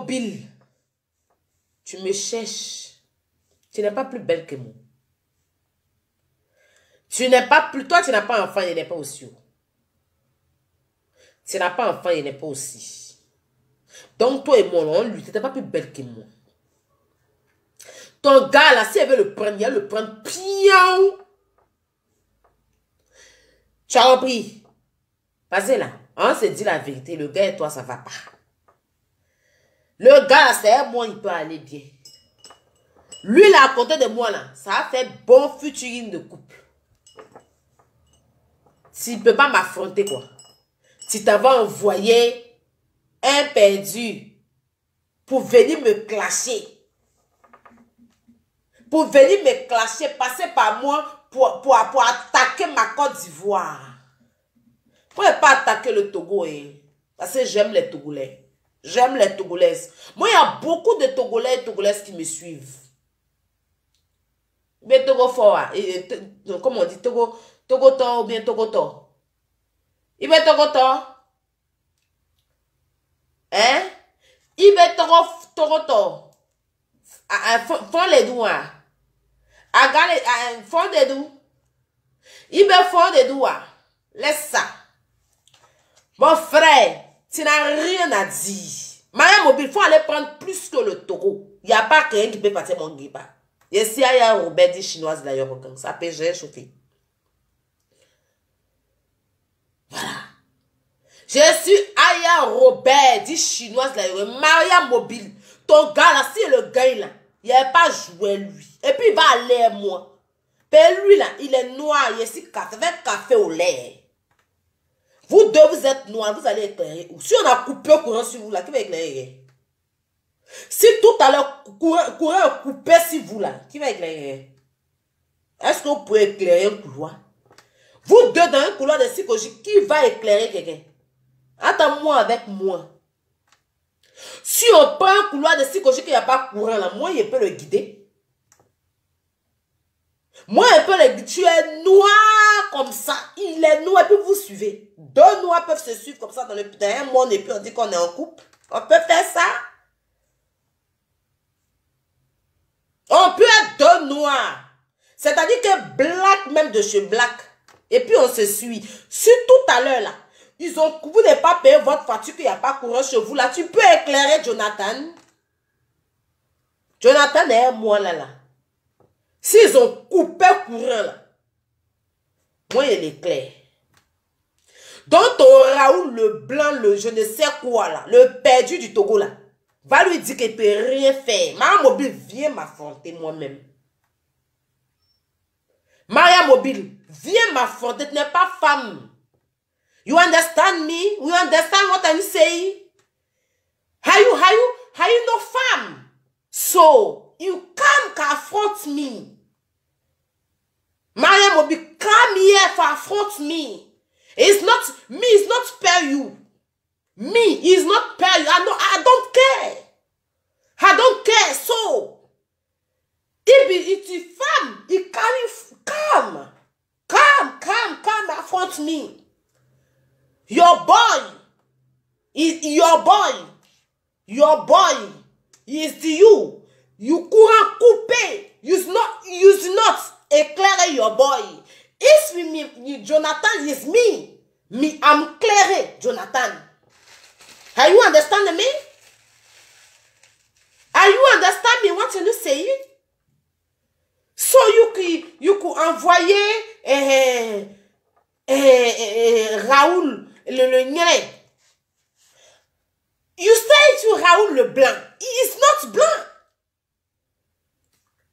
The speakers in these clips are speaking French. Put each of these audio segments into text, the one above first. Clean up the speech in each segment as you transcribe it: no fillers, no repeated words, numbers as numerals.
Mobile, tu me cherches. Tu n'es pas plus belle que moi. Tu n'es pas plus... Toi, tu n'as pas enfant, il n'est pas aussi. Tu n'as pas enfant, il n'est pas aussi. Donc, toi et moi, on lutte. Tu n'es pas plus belle que moi. Ton gars, là, si elle veut le prendre, il va le prendre. Piaou. Tu as compris? Vas-y là. On se dit la vérité. Le gars et toi, ça va pas. Le gars, c'est moi, il peut aller bien. Lui, là, à côté de moi, là, ça a fait bon futuring de couple. Tu ne peux pas m'affronter, quoi. Tu t'avais envoyé un perdu pour venir me clasher. Pour venir me clasher, passer par moi pour attaquer ma Côte d'Ivoire. Vous ne pouvez pas attaquer le Togo, hein, parce que j'aime les Togolais. J'aime les Togolaises. Moi, il y a beaucoup de Togolais et Togolaises qui me suivent. Mais Togo fort, comment on dit, Togo to ou bien Togo to? Il va Togo to? Hein? Il va Togo to? Fond les doigts. Fond les doigts. Il va fond les doigts. Laisse ça. Mon frère, tu n'as rien à dire. Maria Mobile, il faut aller prendre plus que le Togo. Il n'y a pas quelqu'un qui peut passer mon guiba. Et si il y a un Robert dit chinoise d'ailleurs, ça peut j'ai chauffé. Voilà. Je suis Aya Robert dit chinoise d'ailleurs. Maria Mobile. Ton gars là, si le gars là, il n'a pas joué lui. Et puis il va aller à moi. Mais lui là, il est noir, il est si café, avec café au lait. Vous deux, vous êtes noirs, vous allez éclairer. Si on a coupé au courant sur vous là, qui va éclairer? Si tout à l'heure, courant a coupé sur vous là, qui va éclairer? Est-ce que vous pouvez éclairer un couloir? Vous deux dans un couloir de psychologie, qui va éclairer quelqu'un? Attends-moi avec moi. Si on prend un couloir de psychologie qui n'y a pas courant là, moi, je peux le guider. Moi, je peux le guider. Tu es noir comme ça. Il est noir et puis vous suivez. Deux noirs peuvent se suivre comme ça dans un monde et puis on dit qu'on est en couple. On peut faire ça. On peut être deux noirs. C'est-à-dire que black, même de chez black. Et puis on se suit. Si tout à l'heure là, vous n'avez pas payé votre facture, qu'il n'y a pas courant chez vous là, tu peux éclairer Jonathan. Jonathan est moi là. S'ils ont coupé courant là, moi il éclaire. Donc ton Raoul le blanc, le je ne sais quoi là, le perdu du Togo là, va lui dire qu'il ne peut rien faire. Maria Mobile, viens m'affronter moi-même. Maria Mobile, viens m'affronter, tu n'es pas femme. You understand me? You understand what I'm saying? Are you no femme? So, you come affront me. Maria Mobile, come here to affront me. It's not me, it's not spare you. Me is not spare you. I don't care. I don't care. So, if it's a femme, it can come affront me. Your boy is you. You courant couper. You not éclairer your boy. It's me, Jonathan is me. Me, I'm clear, Jonathan. Are you understanding me? Are you understanding me? What you saying? So you could envoyer Raoul le Néré. You say to Raoul le blanc. He is not blanc.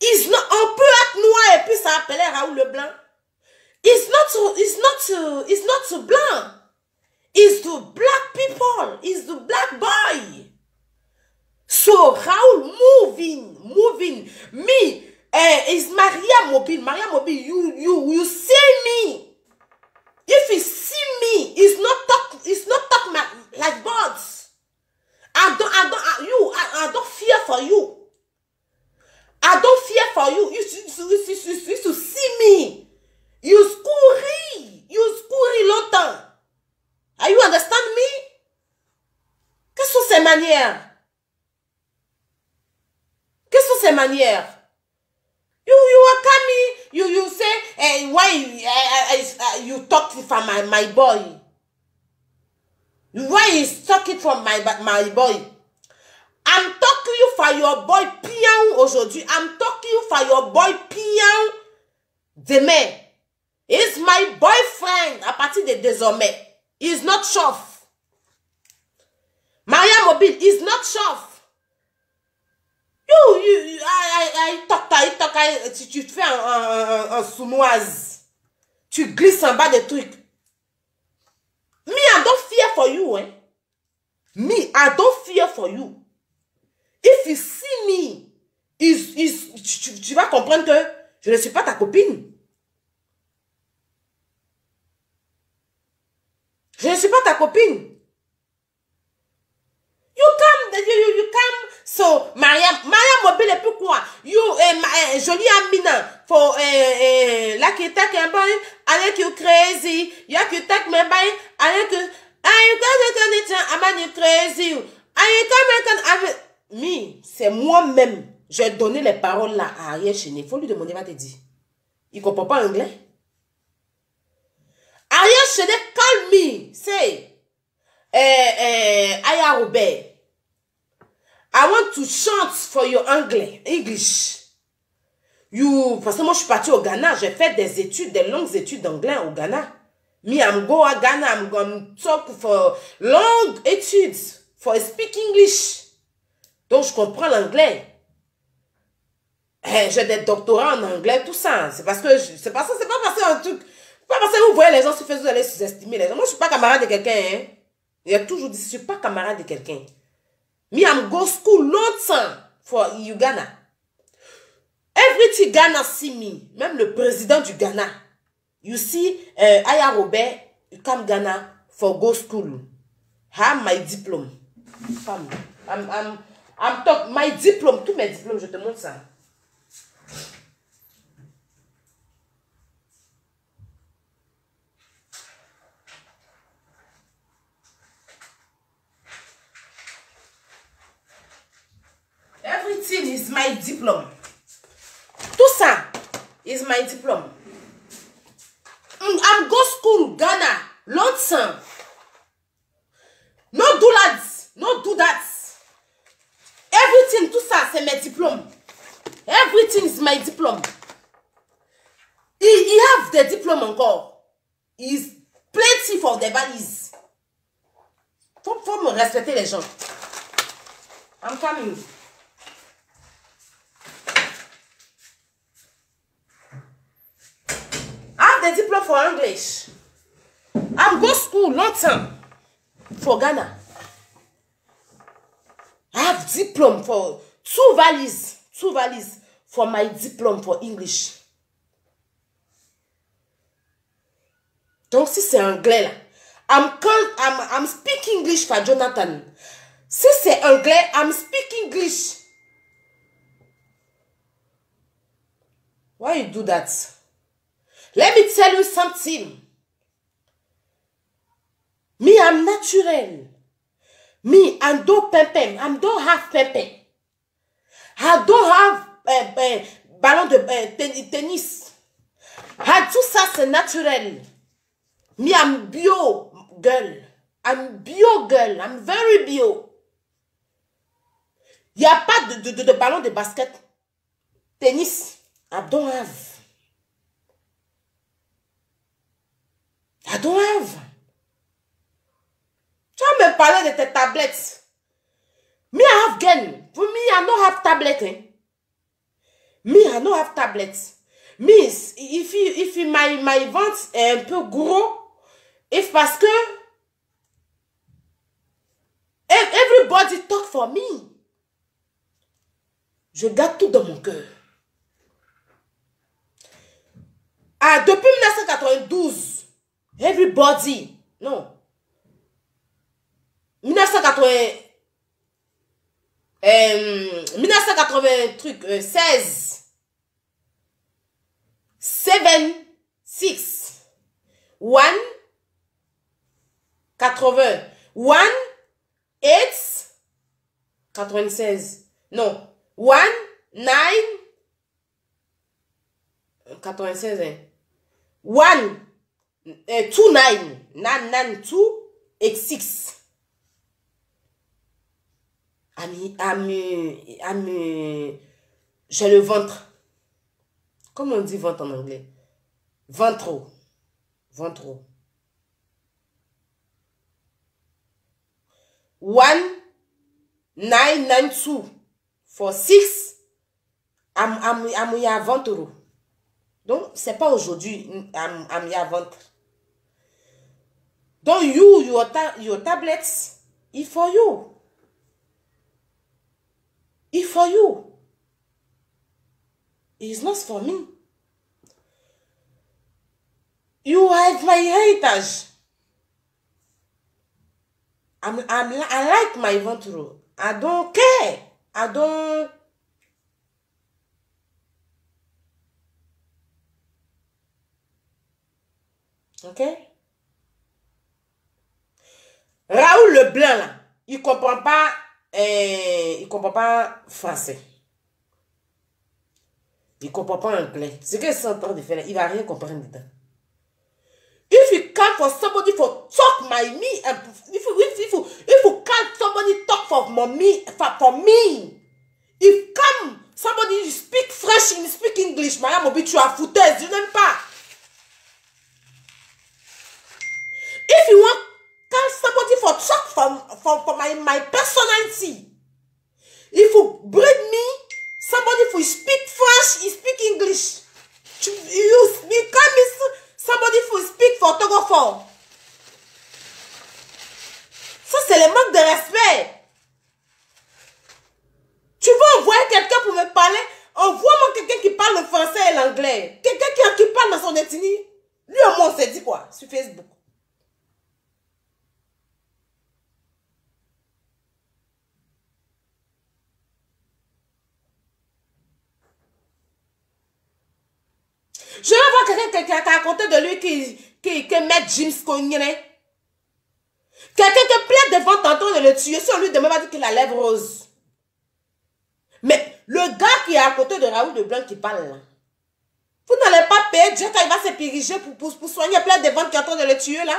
He's not. On peut être noir et puis ça s'appeler Raoul le blanc. It's not blanc. It's the black people. It's the black boy. So Raoul moving. Me is Maria Mobile. Maria Mobile. You see me. If you see me, it's not talk like birds. I don't fear for you. I don't fear for you. You to see me. You scourir longtemps. Are you understand me? Quelles sont ces manières? Quelles sont ces manières? You are coming, you say, why you talk from my boy? Why is talking from my boy? I'm talking you for your boy Pian aujourd'hui. I'm talking you for your boy Pian demain. He's my boyfriend à partir de désormais. He's not chauffe. Maria Mobile is not chauffe. I talk, tu te fais un sournoise. Tu glisses en bas des trucs. Me, I don't fear for you, hein. Me, I don't fear for you. If you see me, tu vas comprendre que je ne suis pas ta copine. Je ne suis pas ta copine. You come. So, Maria Mobile et puis quoi? You, jolie Amina, for, like you take a boy, I like you crazy. You take my boy, I like you, I'm you crazy. Me, c'est moi-même. J'ai donné les paroles là à Ariel Cheney. Il faut lui demander, va te dire. Il ne comprend pas anglais. Ariel Cheney, call me. Say, Aya Robert. I want to chant for your English. Parce que moi, je suis partie au Ghana. J'ai fait des longues études d'anglais au Ghana. Me, I'm go à Ghana. I'm going to talk for long études. For speak English. Donc, je comprends l'anglais. J'ai des doctorats en anglais, tout ça. C'est parce que, c'est pas parce que un truc, pas parce que vous voyez les gens sur Facebook, vous allez sous-estimer les gens. Moi, je suis pas camarade de quelqu'un, hein. Il a toujours dit, je suis pas camarade de quelqu'un. Me, I'm go school longtemps for Uganda. Everything Ghana see me, même le président du Ghana. You see, Aya Robert, you come Ghana for go school. Have my diploma. I'm talking, my diplôme, tous mes diplômes, je te montre ça. Everything is my diplôme. Tout ça is my diplôme. I'm go school, Ghana, longtemps. No do that, no do that. Everything, tout ça, c'est mes diplômes. Everything is my diplôme. He have the diplôme encore. He's plenty for the values. Faut me respecter les gens. I'm coming. I have the diploma for English. I'm go school longtemps for Ghana. I have diploma for two valises for my diploma for English. Donc si c'est anglais là, I'm speaking English for Jonathan. Si c'est anglais, I'm speaking English. Why you do that? Let me tell you something. Me, I'm natural. Me, I don't pimpin. I don't have pimpin. I don't have ballon de tennis. Tout ça, c'est naturel. Me, I'm bio girl. I'm bio girl. I'm very bio. Il n'y a pas de ballon de basket. Tennis. I don't have. I don't have. Tu vas me parler de tes tablettes. Me, I have gun. For me, I don't have tablet. Eh? Me, I don't have tablets. Me, if my ventre est un peu gros, if parce que everybody talk for me. Je garde tout dans mon cœur. Ah, depuis 1992, everybody, non. 1980 truc, 16, 7, 6, 1, 80, 1, 8, 96, non, 1, 96, hein. 1, 2, 9, 9, 9, 2, et 6. J'ai le ventre. Comment on dit ventre en anglais? Ventre. Ventre. 1, 9, 9, 2, for 6. I'm ventre. Donc, c'est pas aujourd'hui, I'm ventre. Donc, your tablets, it's for you. It's for you. It's not for me. You have my heritage. I like my ventre. I don't care. I don't... Ok? Raoul Leblanc, là, il comprend pas français. Il comprend pas anglais. Ce qu'il est en train de faire, il va rien comprendre dedans. If you come for somebody for talk my me, if you come somebody talk for me, if come somebody you speak French, you speak English, Maria Mobi, tu as foutaise, je n'aime pas. If you want call somebody for talk for my personality, if you bring me somebody who speak French, you speak English, you call me somebody who speak for Togo. Ça, c'est le manque de respect. Tu veux envoyer quelqu'un pour me parler? Envoie-moi quelqu'un qui parle le français et l'anglais. Quelqu'un qui parle dans son ethnie. Lui et moi, on s'est dit quoi? Sur Facebook. Je vais voir quelqu'un qui a raconté de lui qui met James Cogné. Quelqu'un qui plaide devant tantôt de le tuer. Si on lui demande, va dire qu'il a la lèvre rose. Mais le gars qui est à côté de Raoul Leblanc qui parle là, vous n'allez pas payer Dieu quand il va se périger pour soigner plein de ventes qui est en train de le tuer là.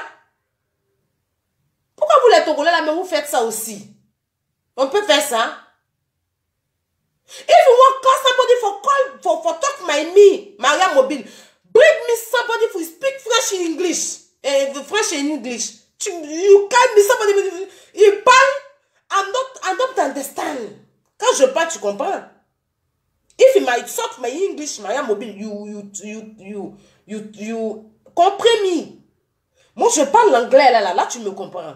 Pourquoi vous les Togolais là, mais vous faites ça aussi? On peut faire ça. If you want call somebody for talk my me, Maria Mobile, bring me somebody who speak French in English. French in English. You call me somebody, il parle, I don't understand. Quand je parle, tu comprends? If you might talk my English, Maria Mobile, you comprends me. Moi, je parle l'anglais, là, tu me comprends.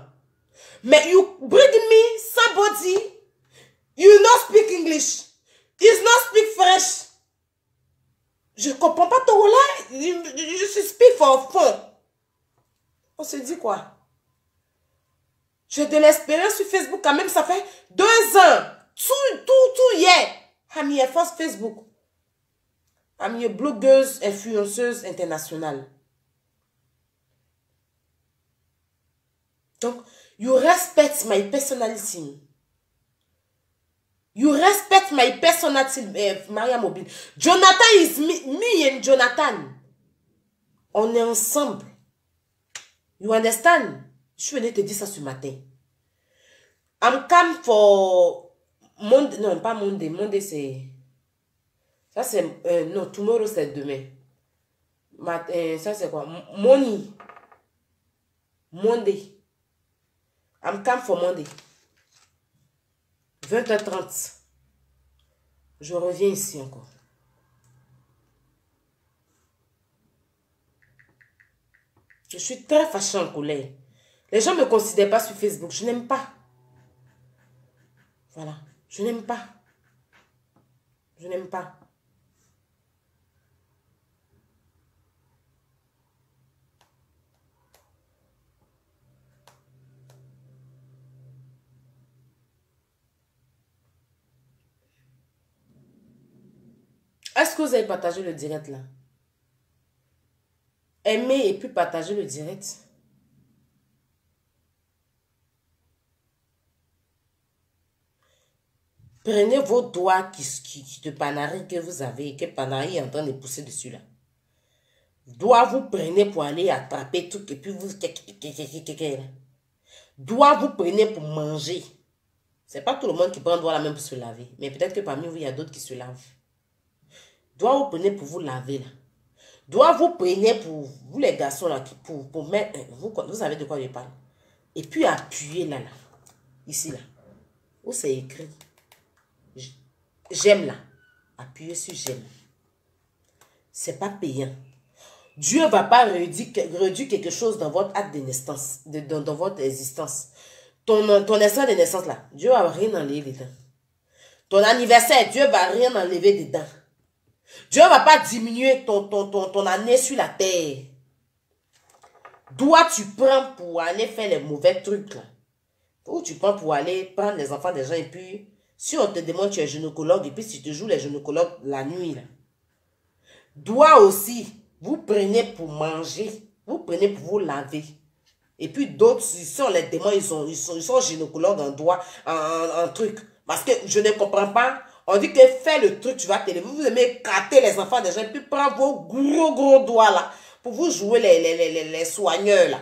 Mais you bring me somebody, you not speak English. He's not speak French. Je comprends pas ton là. Je speak for fun. On se dit quoi? J'ai de l'espérance sur Facebook quand même. Ça fait 2 ans. Tout hier. I'm your first Facebook. I'm your blogueuse, influenceuse internationale. Donc, you respect my personality. You respect my personality, Maria Mobile. Jonathan is me and Jonathan. On est ensemble. You understand? Je suis venue te dire ça ce matin. I'm come for Monday. Non, pas Monday. Monday, c'est... Ça, c'est... non, tomorrow, c'est demain. Ça, c'est quoi? Money. Monday. I'm come for Monday. 20h30. Je reviens ici encore. Je suis très fâchée en colère. Les gens ne me considèrent pas sur Facebook. Je n'aime pas. Voilà. Je n'aime pas. Je n'aime pas. Est-ce que vous avez partagé le direct là? Aimez et puis partagez le direct. Prenez vos doigts de Panari que vous avez, que Panari est en train de pousser dessus là. Doigt vous prenez pour aller attraper tout et puis vous... Doigt vous prenez pour manger. C'est pas tout le monde qui prend doigt la même pour se laver. Mais peut-être que parmi vous, il y a d'autres qui se lavent. Doigt vous prenez pour vous laver là. Doigt vous prenez pour vous les garçons là, pour mettre... Vous savez de quoi je parle. Et puis appuyez là. Ici là. Où c'est écrit. J'aime là. Appuyez sur j'aime. C'est pas payant. Dieu ne va pas réduire quelque chose dans votre acte de naissance, dans votre existence. Ton instant de naissance là, Dieu va rien enlever dedans. Ton anniversaire, Dieu va rien enlever dedans. Dieu ne va pas diminuer ton année sur la terre. D'où tu prends pour aller faire les mauvais trucs là. Où tu prends pour aller prendre les enfants des gens et puis, si on te demande tu es gynécologue et puis si tu te joues les gynécologues la nuit là. Doigt aussi, vous prenez pour manger, vous prenez pour vous laver. Et puis d'autres, si on les demande, ils sont gynécologues en doigt, en truc. Parce que je ne comprends pas. On dit que fais le truc, tu vas te lever. Vous aimez gratter les enfants des gens et puis prendre vos gros doigts là pour vous jouer les soigneurs là.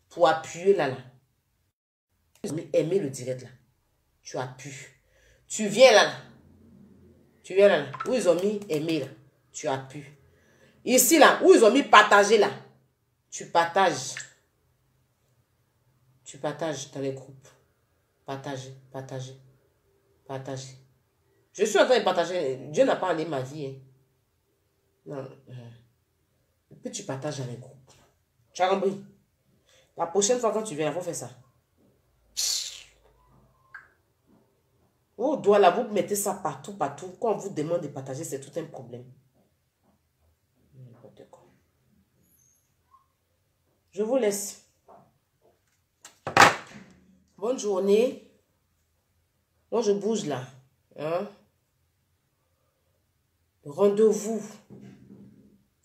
Pour appuyer là. Aimer le direct là. Tu appuies. Tu viens là. Tu viens là. Où ils ont mis aimer là. Tu appuies. Ici là, où ils ont mis partager là. Tu partages. Tu partages dans les groupes. Partager, partager, partager. Je suis en train de partager. Dieu n'a pas enlevé ma vie. Hein. Non. Et puis tu partages dans les groupes. Tu as compris? La prochaine fois quand tu viens, il faut faire ça. Vos doigts là, vous mettez ça partout, partout. Quand on vous demande de partager, c'est tout un problème. N'importe quoi. Je vous laisse. Bonne journée. Moi, je bouge là. Hein? Rendez-vous.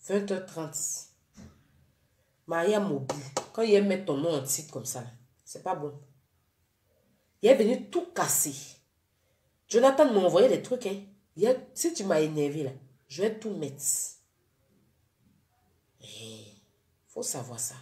20h30. Maria Mobile. Quand il met ton nom en titre comme ça, c'est pas bon. Il est venu tout casser. Jonathan m'a envoyé des trucs. Hein. Si tu m'as énervé là, je vais tout mettre. Il faut savoir ça.